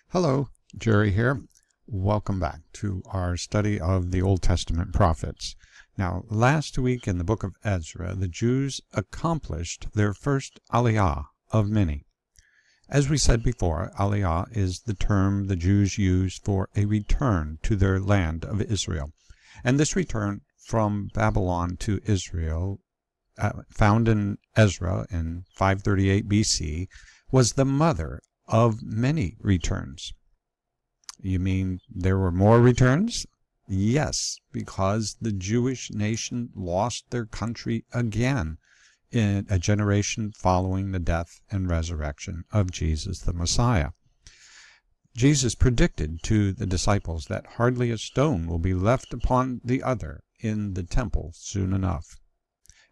Hello, Jerry here. Welcome back to our study of the Old Testament prophets. Now, last week in the book of Ezra, the Jews accomplished their first Aliyah of many. As we said before, Aliyah is the term the Jews use for a return to their land of Israel. And this return from Babylon to Israel, found in Ezra in 538 BC, was the mother of many returns. You mean there were more returns? Yes, because the Jewish nation lost their country again in a generation following the death and resurrection of Jesus the Messiah. Jesus predicted to the disciples that hardly a stone will be left upon the other in the temple soon enough.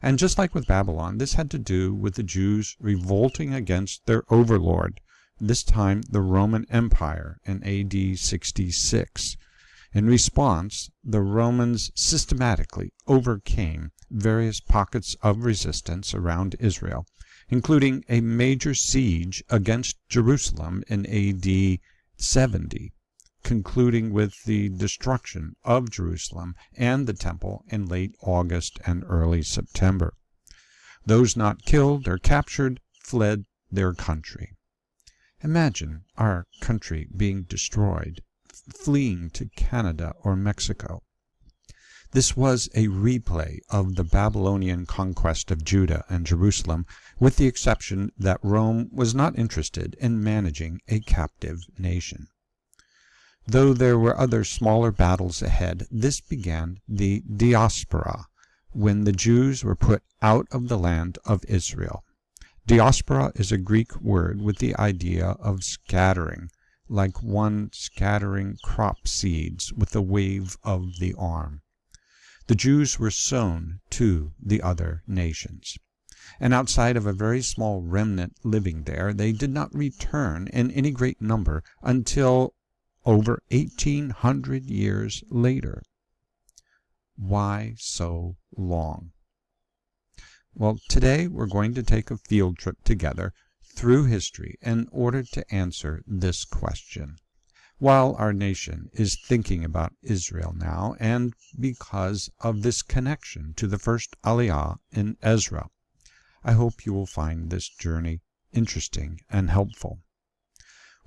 And just like with Babylon, this had to do with the Jews revolting against their overlord, this time the Roman Empire in AD 66. In response, the Romans systematically overcame various pockets of resistance around Israel, including a major siege against Jerusalem in AD 70, concluding with the destruction of Jerusalem and the temple in late August and early September. Those not killed or captured fled their country. Imagine our country being destroyed, fleeing to Canada or Mexico. This was a replay of the Babylonian conquest of Judah and Jerusalem, with the exception that Rome was not interested in managing a captive nation. Though there were other smaller battles ahead, this began the diaspora, when the Jews were put out of the land of Israel. Diaspora is a Greek word with the idea of scattering, like one scattering crop seeds with a wave of the arm. The Jews were sown to the other nations, and outside of a very small remnant living there, they did not return in any great number until over 1,800 years later. Why so long? Well, today we're going to take a field trip together through history in order to answer this question. While our nation is thinking about Israel now, and because of this connection to the first Aliyah in Ezra, I hope you will find this journey interesting and helpful.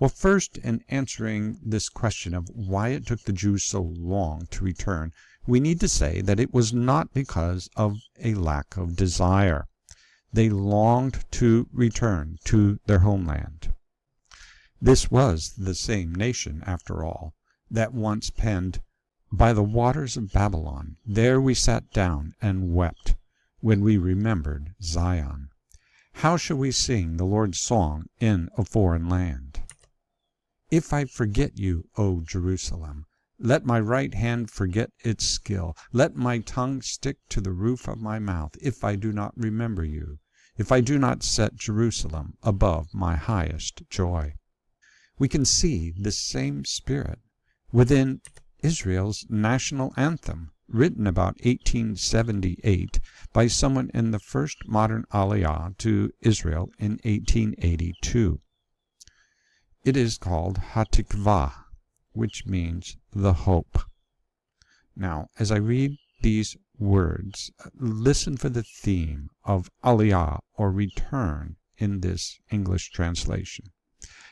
Well, first, in answering this question of why it took the Jews so long to return, we need to say that it was not because of a lack of desire. They longed to return to their homeland. This was the same nation, after all, that once penned, "By the waters of Babylon, there we sat down and wept, when we remembered Zion. How shall we sing the Lord's song in a foreign land? If I forget you, O Jerusalem, let my right hand forget its skill. Let my tongue stick to the roof of my mouth, if I do not remember you, if I do not set Jerusalem above my highest joy." We can see this same spirit within Israel's national anthem, written about 1878 by someone in the first modern Aliyah to Israel in 1882. It is called Hatikvah, which means the hope. Now, as I read these words, listen for the theme of Aliyah, or return, in this English translation,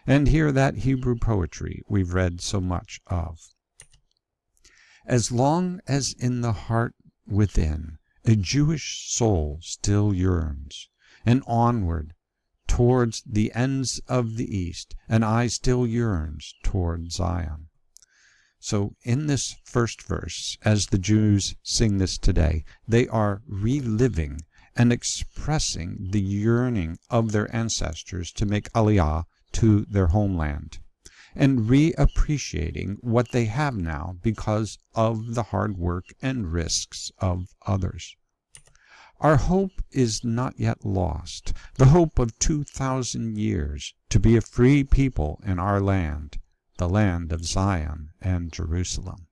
and hear that Hebrew poetry we've read so much of. As long as in the heart within a Jewish soul still yearns, and onward towards the ends of the east, an eye still yearns toward Zion. So in this first verse, as the Jews sing this today, they are reliving and expressing the yearning of their ancestors to make Aliyah to their homeland, and reappreciating what they have now because of the hard work and risks of others. Our hope is not yet lost, the hope of 2,000 years to be a free people in our land, the land of Zion and Jerusalem.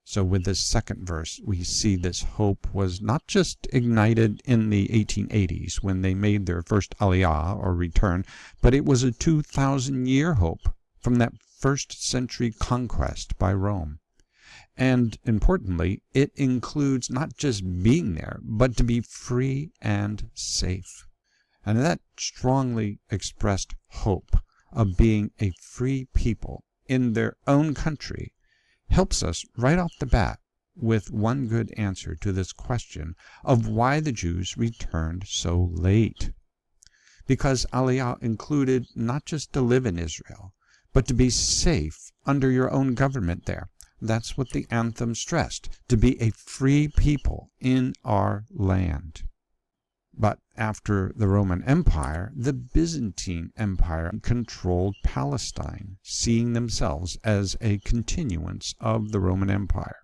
So with this second verse, we see this hope was not just ignited in the 1880s when they made their first Aliyah, or return, but it was a 2,000-year hope from that first century conquest by Rome. And importantly, it includes not just being there, but to be free and safe. And that strongly expressed hope of being a free people in their own country helps us right off the bat with one good answer to this question of why the Jews returned so late. Because Aliyah included not just to live in Israel, but to be safe under your own government there. That's what the anthem stressed, to be a free people in our land. But after the Roman Empire, the Byzantine Empire controlled Palestine, seeing themselves as a continuance of the Roman Empire.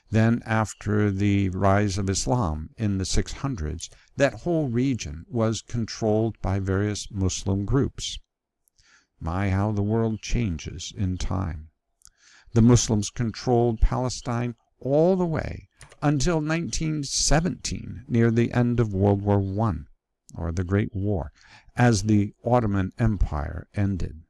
Then, after the rise of Islam in the 600s, that whole region was controlled by various Muslim groups. My, how the world changes in time. The Muslims controlled Palestine all the way until 1917, near the end of World War I, or the Great War, as the Ottoman Empire ended.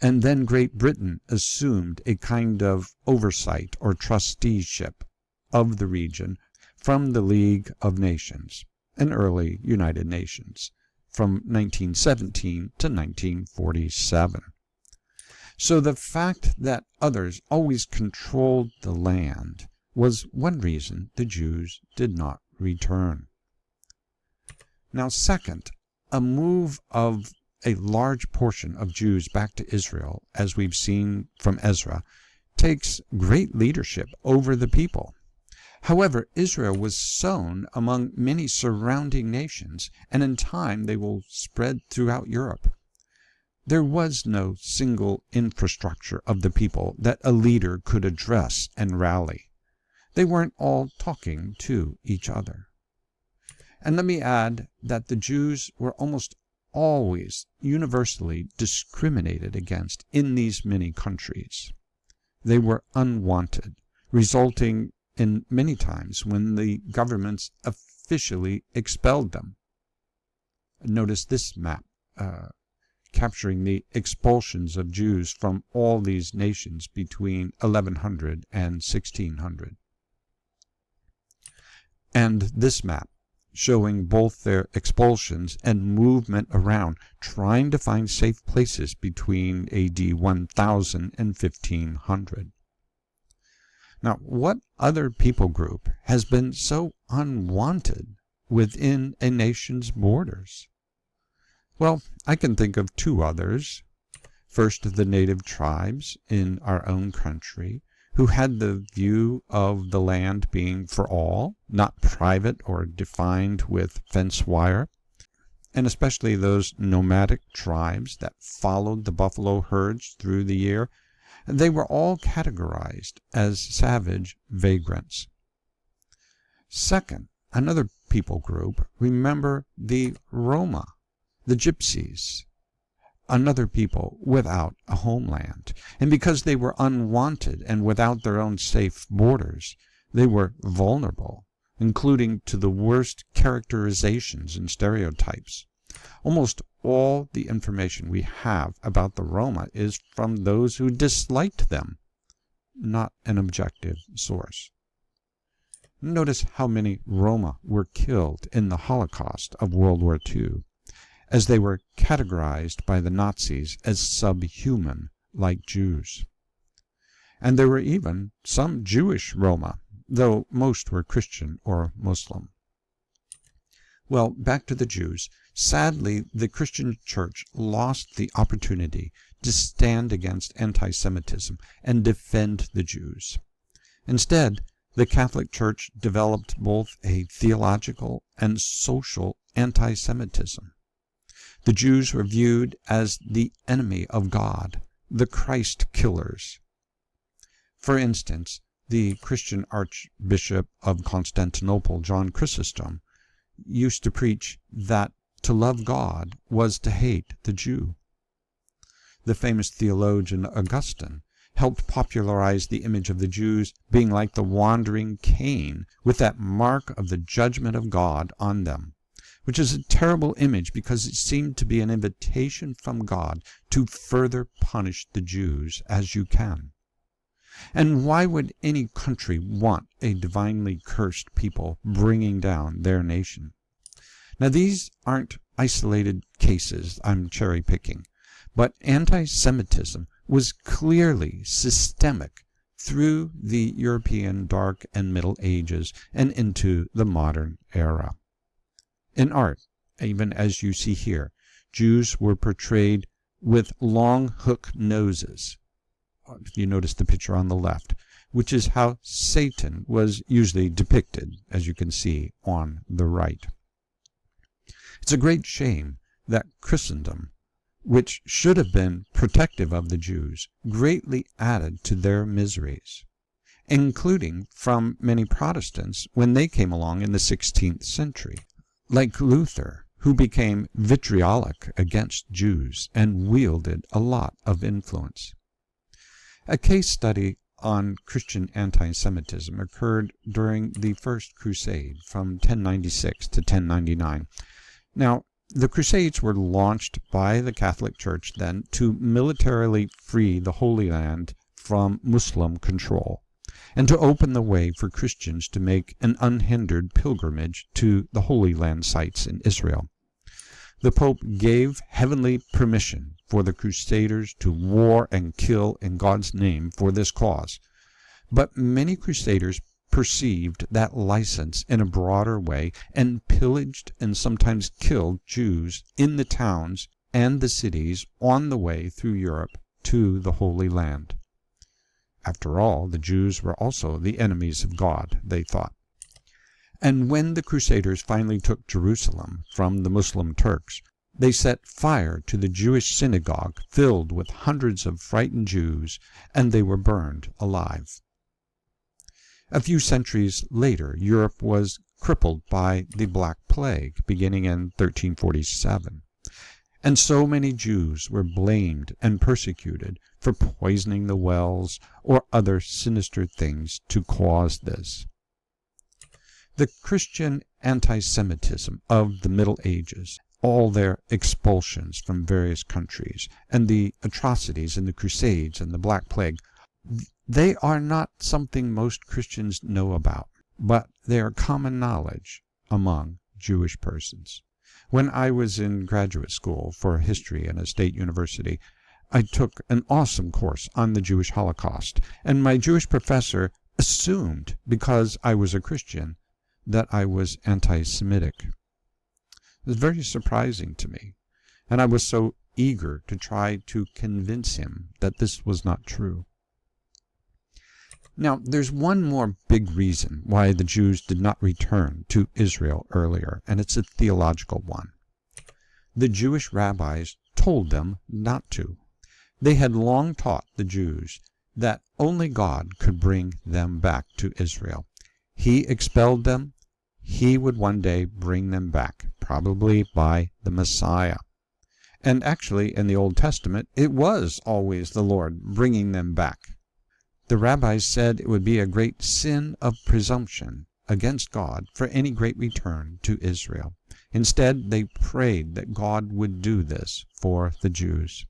And then Great Britain assumed a kind of oversight or trusteeship of the region from the League of Nations, an early United Nations, from 1917 to 1947. So the fact that others always controlled the land was one reason the Jews did not return. Now, second, a move of a large portion of Jews back to Israel, as we've seen from Ezra, takes great leadership over the people. However, Israel was sown among many surrounding nations, and in time they will spread throughout Europe. There was no single infrastructure of the people that a leader could address and rally. They weren't all talking to each other. And let me add that the Jews were almost always universally discriminated against in these many countries. They were unwanted, resulting in many times when the governments officially expelled them. Notice this map capturing the expulsions of Jews from all these nations between 1100 and 1600. And this map showing both their expulsions and movement around, trying to find safe places between AD 1000 and 1500. Now, what other people group has been so unwanted within a nation's borders? Well, I can think of two others. First, the native tribes in our own country, who had the view of the land being for all, not private or defined with fence wire, and especially those nomadic tribes that followed the buffalo herds through the year. They were all categorized as savage vagrants. Second, another people group, remember the Roma, the Gypsies, another people without a homeland. And because they were unwanted and without their own safe borders, they were vulnerable, including to the worst characterizations and stereotypes. Almost all the information we have about the Roma is from those who disliked them, not an objective source. Notice how many Roma were killed in the Holocaust of World War II, as they were categorized by the Nazis as subhuman, like Jews. And there were even some Jewish Roma, though most were Christian or Muslim. Well, back to the Jews. Sadly, the Christian church lost the opportunity to stand against anti-Semitism and defend the Jews. Instead, the Catholic Church developed both a theological and social anti-Semitism. The Jews were viewed as the enemy of God, the Christ killers. For instance, the Christian Archbishop of Constantinople, John Chrysostom, used to preach that to love God was to hate the Jew. The famous theologian Augustine helped popularize the image of the Jews being like the wandering Cain, with that mark of the judgment of God on them. which is a terrible image because it seemed to be an invitation from God to further punish the Jews as you can. And why would any country want a divinely cursed people bringing down their nation? Now, these aren't isolated cases I'm cherry-picking, but anti-Semitism was clearly systemic through the European Dark and Middle Ages and into the modern era. In art, even as you see here, Jews were portrayed with long hook noses. If you notice the picture on the left, which is how Satan was usually depicted, as you can see on the right. It's a great shame that Christendom, which should have been protective of the Jews, greatly added to their miseries, including from many Protestants when they came along in the 16th century, like Luther, who became vitriolic against Jews and wielded a lot of influence. A case study on Christian anti-Semitism occurred during the First Crusade from 1096 to 1099. Now, the Crusades were launched by the Catholic Church then to militarily free the Holy Land from Muslim control and to open the way for Christians to make an unhindered pilgrimage to the Holy Land sites in Israel. The Pope gave heavenly permission for the Crusaders to war and kill in God's name for this cause, but many Crusaders perceived that license in a broader way and pillaged and sometimes killed Jews in the towns and the cities on the way through Europe to the Holy Land. After all, the Jews were also the enemies of God, they thought. And when the Crusaders finally took Jerusalem from the Muslim Turks, they set fire to the Jewish synagogue filled with hundreds of frightened Jews, and they were burned alive. A few centuries later, Europe was crippled by the Black Plague, beginning in 1347. And so many Jews were blamed and persecuted for poisoning the wells or other sinister things to cause this. The Christian anti-Semitism of the Middle Ages, all their expulsions from various countries, and the atrocities in the Crusades and the Black Plague, they are not something most Christians know about, but they are common knowledge among Jewish persons. When I was in graduate school for history at a state university, I took an awesome course on the Jewish Holocaust, and my Jewish professor assumed, because I was a Christian, that I was anti-Semitic. It was very surprising to me, and I was so eager to try to convince him that this was not true. Now, there's one more big reason why the Jews did not return to Israel earlier, and it's a theological one. The Jewish rabbis told them not to. They had long taught the Jews that only God could bring them back to Israel. He expelled them. He would one day bring them back, probably by the Messiah. And actually, in the Old Testament, it was always the Lord bringing them back. The rabbis said it would be a great sin of presumption against God for any great return to Israel. Instead, they prayed that God would do this for the Jews.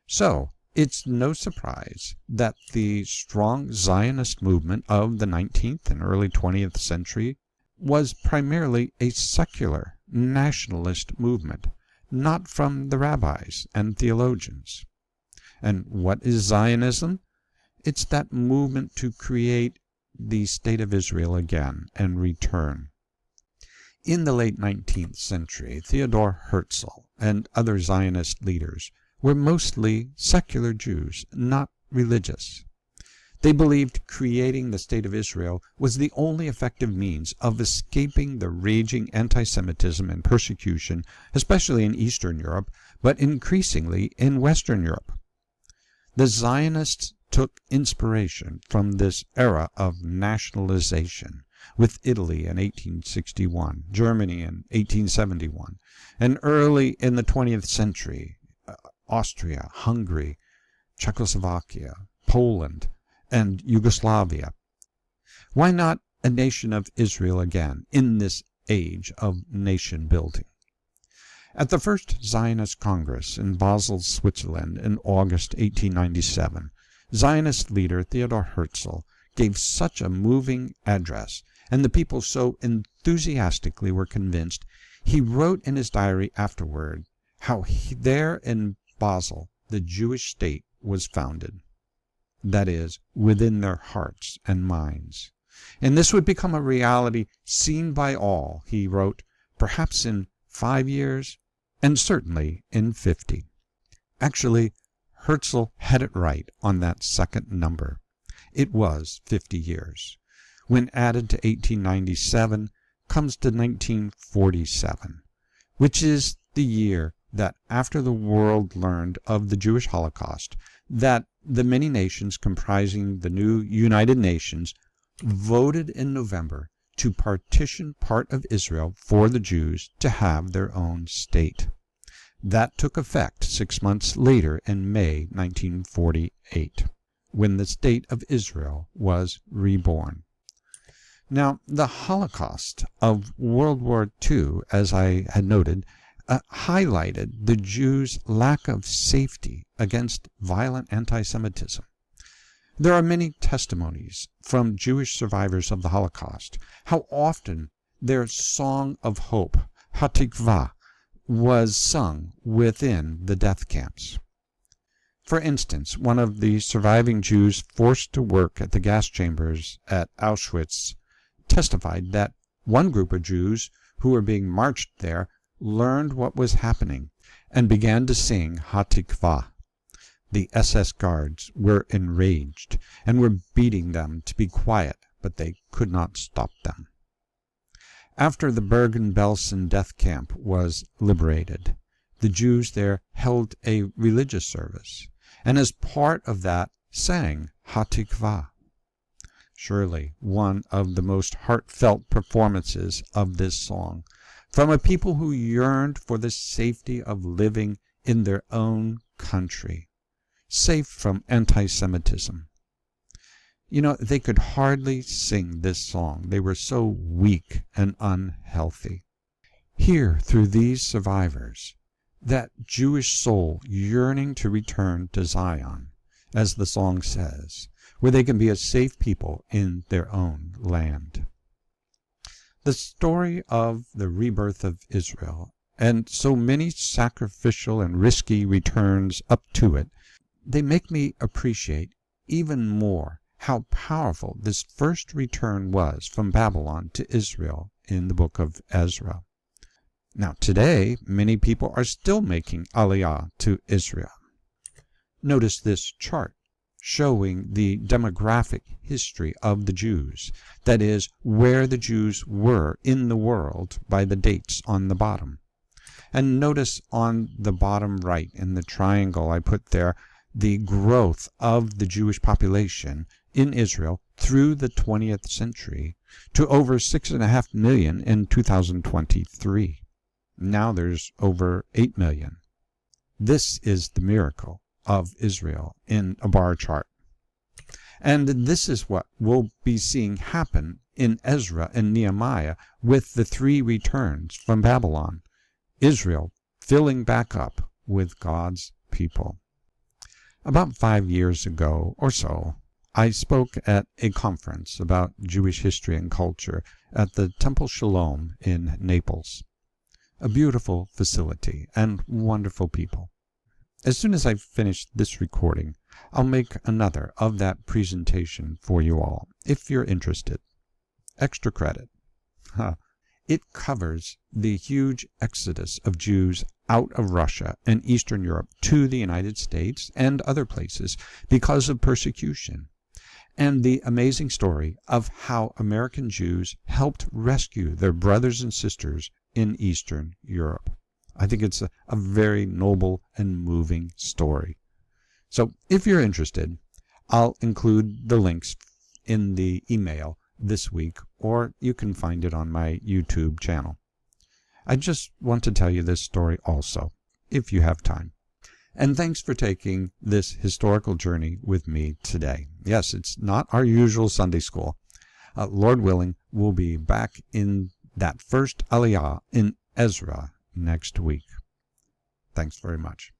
So, it's no surprise that the strong Zionist movement of the 19th and early 20th century was primarily a secular, nationalist movement, not from the rabbis and theologians. And what is Zionism? It's that movement to create the state of Israel again and return. In the late 19th century, Theodor Herzl and other Zionist leaders were mostly secular Jews, not religious. They believed creating the state of Israel was the only effective means of escaping the raging anti-Semitism and persecution, especially in Eastern Europe, but increasingly in Western Europe. The Zionists took inspiration from this era of nationalization, with Italy in 1861, Germany in 1871, and early in the 20th century, Austria, Hungary, Czechoslovakia, Poland, and Yugoslavia. Why not a nation of Israel again in this age of nation building. At the first Zionist Congress in Basel, Switzerland in August 1897, Zionist leader Theodor Herzl gave such a moving address, and the people so enthusiastically were convinced, he wrote in his diary afterward how there in Basel the Jewish state was founded. That is, within their hearts and minds. And this would become a reality seen by all, he wrote, perhaps in 5 years, and certainly in 50. Actually, Herzl had it right on that second number. It was 50 years. When added to 1897, comes to 1947, which is the year that after the world learned of the Jewish Holocaust, that the many nations comprising the new United Nations voted in November to partition part of Israel for the Jews to have their own state. That took effect 6 months later in May 1948, when the state of Israel was reborn. Now, the Holocaust of World War II, as I had noted, highlighted the Jews' lack of safety against violent anti-Semitism. There are many testimonies from Jewish survivors of the Holocaust, how often their song of hope, Hatikvah, was sung within the death camps. For instance, one of the surviving Jews forced to work at the gas chambers at Auschwitz testified that one group of Jews who were being marched there learned what was happening and began to sing Hatikvah. The SS guards were enraged and were beating them to be quiet, but they could not stop them. After the Bergen-Belsen death camp was liberated, the Jews there held a religious service, and as part of that sang Hatikvah. Surely one of the most heartfelt performances of this song, from a people who yearned for the safety of living in their own country, safe from anti-Semitism. You know, they could hardly sing this song. They were so weak and unhealthy. Hear through these survivors that Jewish soul yearning to return to Zion, as the song says, where they can be a safe people in their own land. The story of the rebirth of Israel, and so many sacrificial and risky returns up to it, they make me appreciate even more how powerful this first return was from Babylon to Israel in the book of Ezra. Now today, many people are still making Aliyah to Israel. Notice this chart showing the demographic history of the Jews, that is, where the Jews were in the world by the dates on the bottom. And notice on the bottom right in the triangle I put there, the growth of the Jewish population in Israel through the 20th century to over 6.5 million in 2023. Now there's over 8 million. This is the miracle of Israel in a bar chart. And this is what we'll be seeing happen in Ezra and Nehemiah with the 3 returns from Babylon. Israel filling back up with God's people. About 5 years ago or so, I spoke at a conference about Jewish history and culture at the Temple Shalom in Naples. A beautiful facility and wonderful people. As soon as I finish this recording, I'll make another of that presentation for you all, if you're interested. Extra credit. It covers the huge exodus of Jews out of Russia and Eastern Europe to the United States and other places because of persecution, and the amazing story of how American Jews helped rescue their brothers and sisters in Eastern Europe. I think it's a very noble and moving story. So if you're interested, I'll include the links in the email this week, or you can find it on my YouTube channel. I just want to tell you this story also, if you have time. And thanks for taking this historical journey with me today. Yes, it's not our usual Sunday school. Lord willing, we'll be back in that first Aliyah in Ezra next week. Thanks very much.